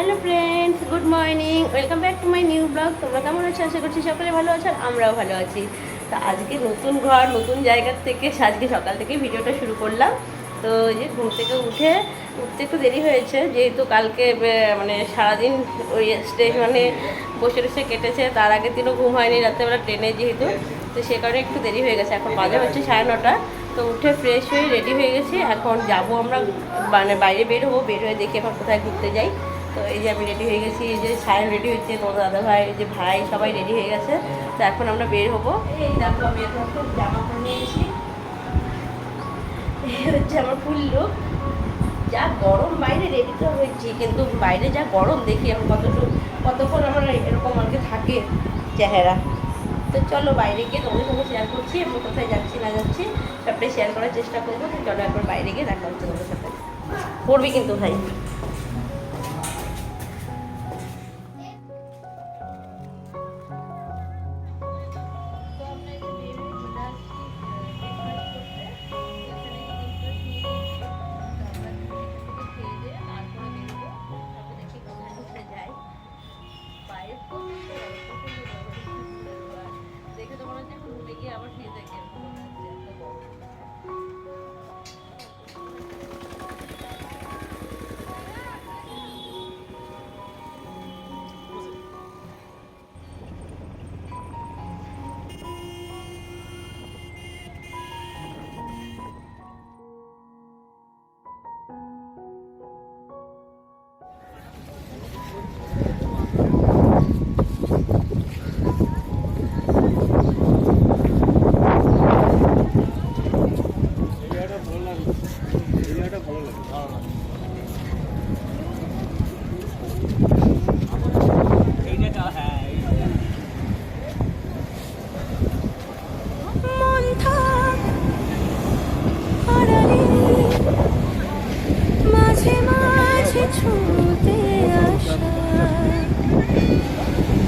Hello friends, good morning, welcome back to my new blog. তোমরা কেমন আছো? আশা করছি সকলে ভালো আছো, আর আমরাও ভালো আছি। তো আজকে নতুন ঘর, নতুন জায়গার থেকে আজকে সকাল থেকে ভিডিওটা শুরু করলাম। তো এই যে ঘুম থেকে উঠতে একটু দেরি হয়েছে, যেহেতু কালকে মানে সারাদিন ওই স্টেশনে বসে বসে কেটেছে। তার আগের দিনও ঘুম হয়নি, রাত্রেবেলা ট্রেনে যেহেতু, তো সে কারণে একটু দেরি হয়ে গেছে। এখন বাজে হচ্ছে 9:30। তো উঠে ফ্রেশ হয়ে রেডি হয়ে গেছি। এখন যাবো আমরা, মানে বাইরে বের হবো, বের হয়ে দেখি এখন কোথায় ঘুরতে যাই। তো এই যে আমি রেডি হয়ে গেছি, এই যে সায়ন রেডি হয়েছে, তোমার দাদা ভাই, এই যে ভাই, সবাই রেডি হয়ে গেছে। তো এখন আমরা বের হবো। এই দেখো আমি এখন জামা পরে নিয়েছি, এই হচ্ছে আমার ফুল লুক। যা গরম বাইরে, রেডি তো হয়েছি, কিন্তু বাইরে যা গরম, দেখি এখন কতক্ষণ আমার এরকম আর কি থাকে চেহারা। তো চলো বাইরে গিয়ে তোমাদের সঙ্গে শেয়ার করছি, আমি কোথায় যাচ্ছি না যাচ্ছি সবটাই শেয়ার করার চেষ্টা করবো। তো চলো একবার বাইরে গিয়ে দেখা হচ্ছে তোমাদের সাথে। পড়বি কিন্তু ভাই। দেখে তো মনে হচ্ছে এখন রুমে গিয়ে আবার ফিরে যাই।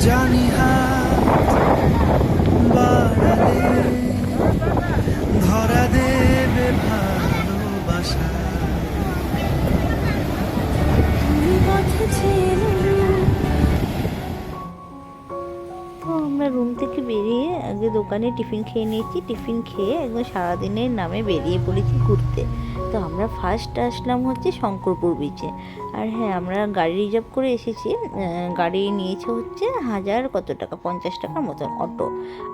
জানি হাত বাড়ালে ধরা দেবে ভালোবাসা। তো আমরা রুম থেকে বেরিয়ে আগে দোকানে টিফিন খেয়ে নিয়েছি। টিফিন খেয়ে একদম সারাদিনের নামে বেরিয়ে পড়েছি ঘুরতে। তো আমরা ফার্স্ট আসলাম হচ্ছে শঙ্করপুর বিচে। আর হ্যাঁ, আমরা গাড়ি রিজার্ভ করে এসেছি। গাড়ি নিয়েছে হচ্ছে কত টাকা, 50 টাকার মতন অটো।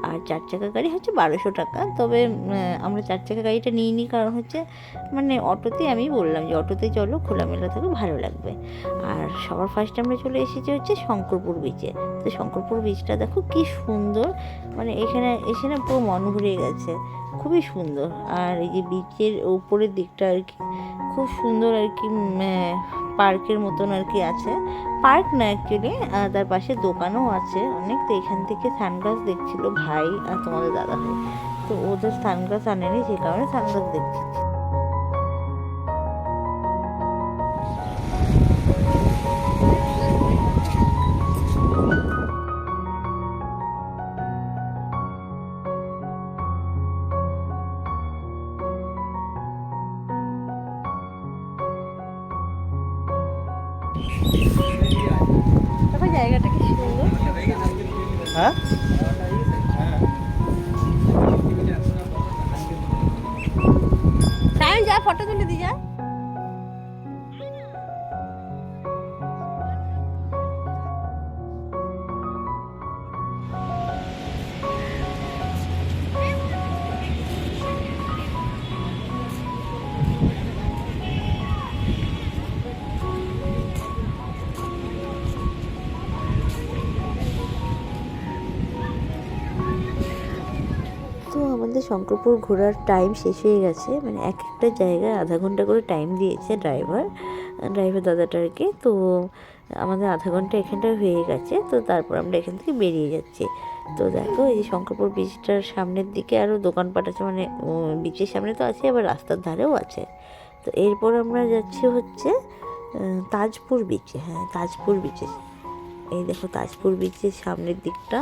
আর 4 চাকা গাড়ি হচ্ছে 1200 টাকা। তবে আমরা 4 চাকা গাড়িটা নিইনি, কারণ হচ্ছে মানে অটোতে আমি বললাম যে অটোতে চলো, খোলামেলা থাকে, ভালো লাগবে। আর সবার ফার্স্টে আমরা চলে এসেছি হচ্ছে শঙ্করপুর বিচে। তো শঙ্করপুর বিচটা দেখো কি সুন্দর, মানে এখানে এসে না পুরো মন ভরে গেছে, খুবই সুন্দর। আর এই যে বিচের উপরের দিকটা আর কি খুব সুন্দর আর কি, পার্কের মতন আর কি আছে। পার্ক না অ্যাকচুয়ালি, তার পাশে দোকানও আছে অনেক। তো এখান থেকে সানগ্লাস দেখছিল ভাই আর তোমাদের দাদা ভাই। তো ওদের সানগ্লাস আনেনি, যে কারণে সানগ্লাস দেখছি। দেখো জায়গাটা কি সুন্দর। হ্যাঁ, সায়ন যা, ফটো তুলে দি যা। তো আমাদের শঙ্করপুর ঘোরার টাইম শেষ হয়ে গেছে, মানে এক একটা জায়গায় আধা ঘন্টা করে টাইম দিয়েছে ড্রাইভার দাদাটাকে। তো আমাদের আধা ঘন্টা এখানটায় হয়ে গেছে। তো তারপর আমরা এখান থেকে বেরিয়ে যাচ্ছি। তো দেখো এই যে শঙ্করপুর বিচটার সামনের দিকে আরও দোকানপাট আছে, মানে বিচের সামনে তো আছে, আবার রাস্তার ধারেও আছে। তো এরপর আমরা যাচ্ছি হচ্ছে তাজপুর বিচে। হ্যাঁ, তাজপুর বিচে। এই দেখো তাজপুর বিচের সামনের দিকটা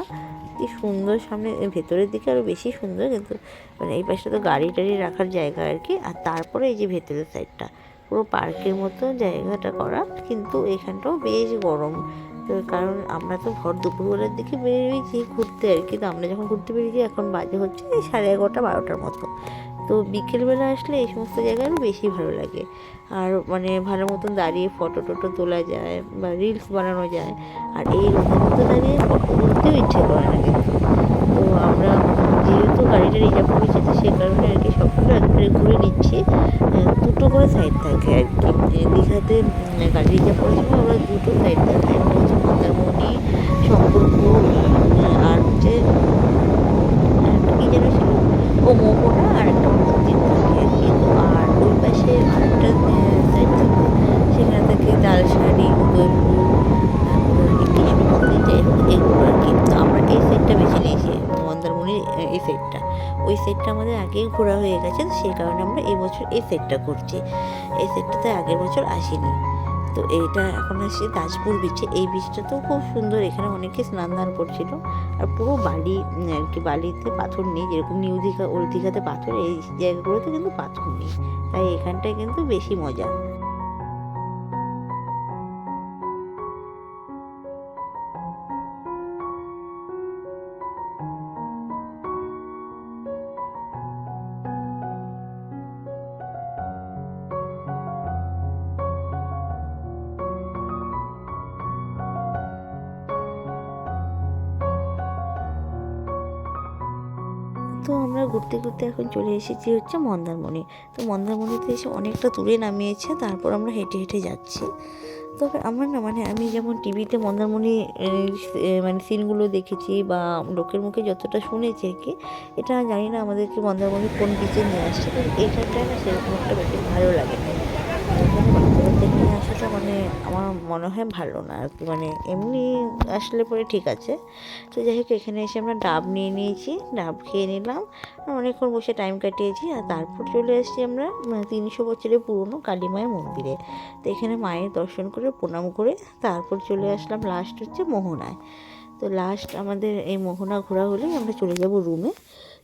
কি সুন্দর, সামনে ভেতরের দিকে আরও বেশি সুন্দর, কিন্তু মানে এই পাশে তো গাড়ি টাড়ি রাখার জায়গা আর কি। আর তারপরে এই যে ভেতরের সাইডটা পুরো পার্কের মতো জায়গাটা করা, কিন্তু এখানটাও বেশ গরম। তো কারণ আমরা তো ভর দুপুরবেলার দিকে বেরিয়েছি ঘুরতে আর কি। তো আমরা যখন ঘুরতে বেরিয়েছি এখন বাজে হচ্ছে এই 11:30 12টার মতো। তো বিকেলবেলা আসলে এই সমস্ত জায়গায় আরও বেশি ভালো লাগে। আর মানে ভালো মতন দাঁড়িয়ে ফটো টটো তোলা যায় বা রিলস বানানো যায়। আর এই রোদের মধ্যে দাঁড়িয়ে ফটো তুলতেও ইচ্ছে করে না কিন্তু। তো আমরা যেহেতু গাড়িটা রিজার্ভ করেছি, তো সে কারণে আর কি সবগুলো একবারে ঘুরে নিচ্ছি। দুটো করে সাইড থাকে আর কি। দীঘাতে গাড়ি রিজার্ভ করেছিল আমরা দুটো সাইড থাকে, একটা হচ্ছে মন্দারমণি, শঙ্করপুর, আর হচ্ছে কী যেন ছিল, ও মোহনা, আর একটা মন্দির থাকে আর কি। তো আর ওই পাশে আরেকটা সাইড থাকে, সেখানে থাকে তালসারি, উদয়পুর, তারপর কৃষ্ণ মন্দির, যাই হোক এগুলো আর কি। তো আমরা এই সাইডটা বেছে নিয়েছি, মন্দারমণির এই সাইডটা। ওই সাইডটা আমাদের আগেই ঘোরা হয়ে গেছে, তো সেই কারণে আমরা এই বছর এই সাইডটা করছি। এই সাইডটাতে আগের বছর আসিনি। তো এইটা এখন আসছি তাজপুর বিচে। এই বিচটা তো খুব সুন্দর, এখানে অনেকে স্নান দান করছিল। আর পুরো বালি আর কি, বালিতে পাথর নেই, যেরকম নিউ দীঘা ওল্ড দীঘাতে পাথর, এই জায়গাগুলোতে কিন্তু পাথর নেই, তাই এখানটায় কিন্তু বেশি মজা। তো আমরা ঘুরতে ঘুরতে এখন চলে এসেছি হচ্ছে মন্দারমণি। তো মন্দারমণিতে এসে অনেকটা দূরে নামিয়েছে, তারপর আমরা হেঁটে হেঁটে যাচ্ছি। তবে আমার না মানে আমি যেমন টিভিতে মন্দারমণি মানে সিনগুলো দেখেছি বা লোকের মুখে যতটা শুনেছি আর কি, এটা জানি না আমাদেরকে মন্দারমণি কোন বিচে নিয়ে আসছে। তো এইখানটায় না সেরকম একটা বেশি ভালো লাগে না। এখানে বাচ্চাদের নিয়ে আসাটা মানে আমার মনে হয় ভালো না আর কি। মানে এমনি আসলে পরে ঠিক আছে। তো যাই হোক, এখানে এসে আমরা ডাব নিয়ে নিয়েছি, ডাব খেয়ে নিলাম, আর অনেকক্ষণ বসে টাইম কাটিয়েছি। আর তারপর চলে এসেছি আমরা 300 বছরের পুরনো কালী মায়ের মন্দিরে। তো এখানে মায়ের দর্শন করে প্রণাম করে তারপর চলে আসলাম লাস্ট হচ্ছে মোহনায়। তো লাস্ট আমাদের এই মোহনা ঘোরা হলেই আমরা চলে যাব রুমে।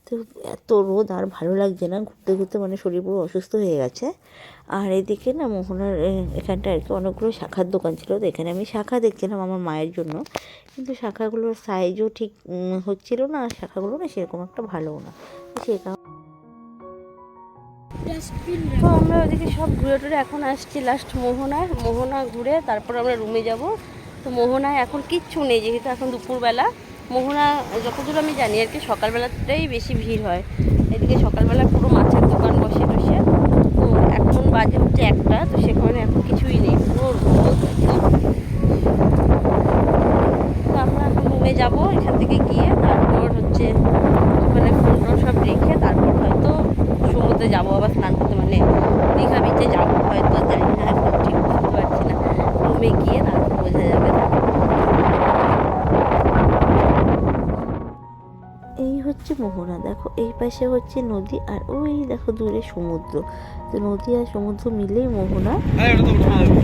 তো এত রোদ আর ভালো লাগছে না, ঘুরতে ঘুরতে মানে শরীর পুরো অসুস্থ হয়ে গেছে। আর এদিকে না মোহনার এখানটা আর কি অনেকগুলো শাখার দোকান ছিল। তো এখানে আমি শাখা দেখছিলাম আমার মায়ের জন্য, কিন্তু শাখাগুলোর সাইজও ঠিক হচ্ছিল না, আর শাখাগুলো না সেরকম একটা ভালোও না, সে কারণে। তো আমরা ওদিকে সব ঘুরে টুরে এখন আসছি লাস্ট মোহনা ঘুরে তারপর আমরা রুমে যাব। তো মোহনায় এখন কিচ্ছু নেই, যেহেতু এখন দুপুরবেলা। মোহনা যতদূর আমি জানি আর কি সকালবেলাটাই বেশি ভিড় হয়। এদিকে সকালবেলা পুরো মাছের দোকান বসে টসে। তো এখন বাজে হচ্ছে 1টা, তো সেখানে এখন কিছুই নেই, পুরো রোদ একদম। তো আমরা এখন রুমে যাব, এখান থেকে গিয়ে তারপর হচ্ছে ওখানে ফোন সব রেখে তারপর হয়তো সমুদ্রে যাবো আবার স্নান করতে, মানে দীঘা বিচে যাবো হয়তো, জানি না এখন ঠিক বুঝতে পারছি না। রুমে গিয়ে তারপর বোঝা যাবে। এই হচ্ছে মোহনা, দেখো এই পাশে হচ্ছে নদী, আর ওই দেখো দূরে সমুদ্র। তো নদী আর সমুদ্র মিলেই মোহনা। আর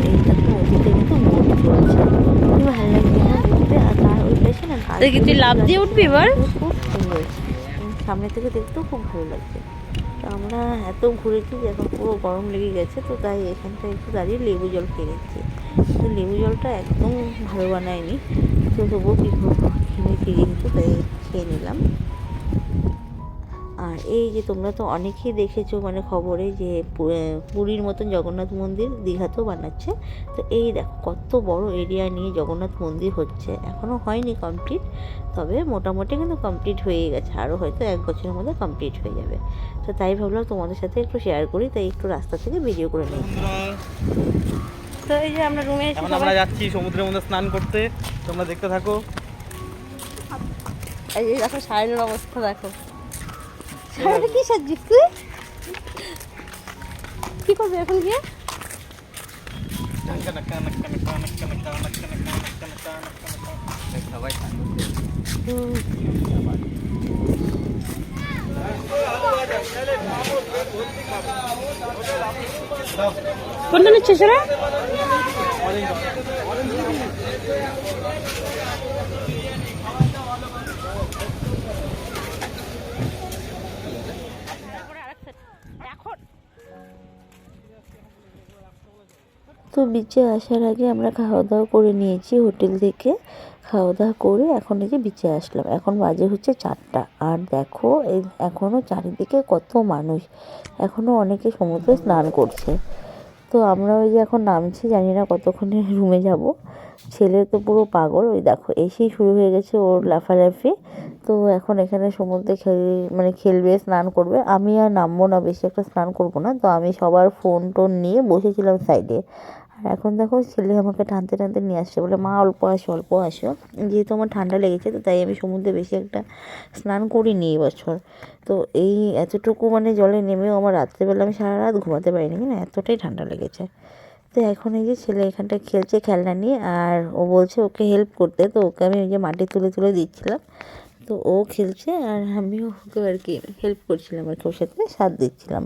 এই দেখো নদীতে কিন্তু বোট চলছে, খুব ভালো লাগছে না দেখতে। আর তার ওই পাশে না তুই লাফ দিয়ে উঠবি এবার? খুব সুন্দর, সামনে থেকে দেখতেও খুব ভালো লাগছে। তো আমরা এত ঘুরেছি যে এখন পুরো গরম লেগে গেছে, তো তাই এখানটায় একটু দাঁড়িয়ে লেবু জল খেয়ে নিচ্ছি। তো লেবু জলটা একদম ভালো বানায়নি, তো তবুও কী করবো, কিনেছি যেহেতু তাই খেয়ে নিলাম। আর এই যে তোমরা তো অনেকেই দেখেছো মানে খবরে যে পুরীর মতন জগন্নাথ মন্দির দীঘাতেও বানাচ্ছে। তো এই দেখো কত বড় এরিয়া নিয়ে জগন্নাথ মন্দির হচ্ছে, এখনও হয়নি কমপ্লিট, তবে মোটামুটি কিন্তু কমপ্লিট হয়ে গেছে, আরও হয়তো 1 বছরের মধ্যে কমপ্লিট হয়ে যাবে। তো তাই ভাবলাম তোমাদের সাথে একটু শেয়ার করি, তাই একটু রাস্তা থেকে ভিডিও করে নিই। তো এই যে আমরা রুমে এসে আমরা যাচ্ছি সমুদ্রের মধ্যে স্নান করতে, তোমরা দেখতে থাকো। এই যে দেখো সায়নের অবস্থা দেখো। সায়ন কি সাজিস তুই? কি করবে এখন গিয়ে? কোনটা নিচ্ছে সেটা? এখন তো বিচে আসার আগে আমরা খাওয়া দাওয়া করে নিয়েছি হোটেল থেকে। খাওয়া দাওয়া করে এখন এই যে বিচে আসলাম। এখন বাজে হচ্ছে 4টা। আর দেখো এই এখনও চারিদিকে কত মানুষ, এখনও অনেকে সমুদ্রে স্নান করছে। তো আমরা ওই যে এখন নামছি, জানি না কতক্ষণে রুমে যাব। ছেলে তো পুরো পাগল, ওই দেখো এসেই শুরু হয়ে গেছে ওর লাফালাফি। তো এখন এখানে সমুদ্রে খেলবে, স্নান করবে। আমি আর নামবো না, বেশি একটা স্নান করবো না। তো আমি সবার ফোন টোন নিয়ে বসেছিলাম সাইডে। আর এখন দেখো ছেলে আমাকে টানতে টানতে নিয়ে আসছে, বলে মা অল্প আসো অল্প আসো। যেহেতু আমার ঠান্ডা লেগেছে, তো তাই আমি সমুদ্রে বেশি একটা স্নান করিনি এবছর। তো এই এতটুকু জলে নেমেও আমার রাত্রেবেলা আমি সারা রাত ঘুমাতে পারিনি, না এতটাই ঠান্ডা লেগেছে। তো এখন এই যে ছেলে এখানটা খেলছে খেলনা নিয়ে, আর ও বলছে ওকে হেল্প করতে। তো ওকে আমি ওই যে মাটি তুলে তুলে দিচ্ছিলাম। তো ও খেলছে আর আমিও ওকে আর কি হেল্প করছিলাম, আর কি ওর সাথে সাথ দিচ্ছিলাম।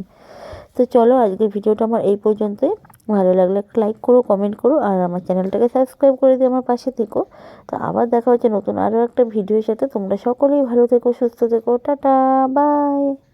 তো চলো আজকের ভিডিওটা আমার এই পর্যন্তই। ভালো লাগলে একটা লাইক করো, কমেন্ট করো, আর আমার চ্যানেলটাকে সাবস্ক্রাইব করে দিয়ে আমার পাশে থেকো। তো আবার দেখা হচ্ছে নতুন আরও একটা ভিডিওর সাথে। তোমরা সকলেই ভালো থেকো, সুস্থ থেকো, টাটা, বাই।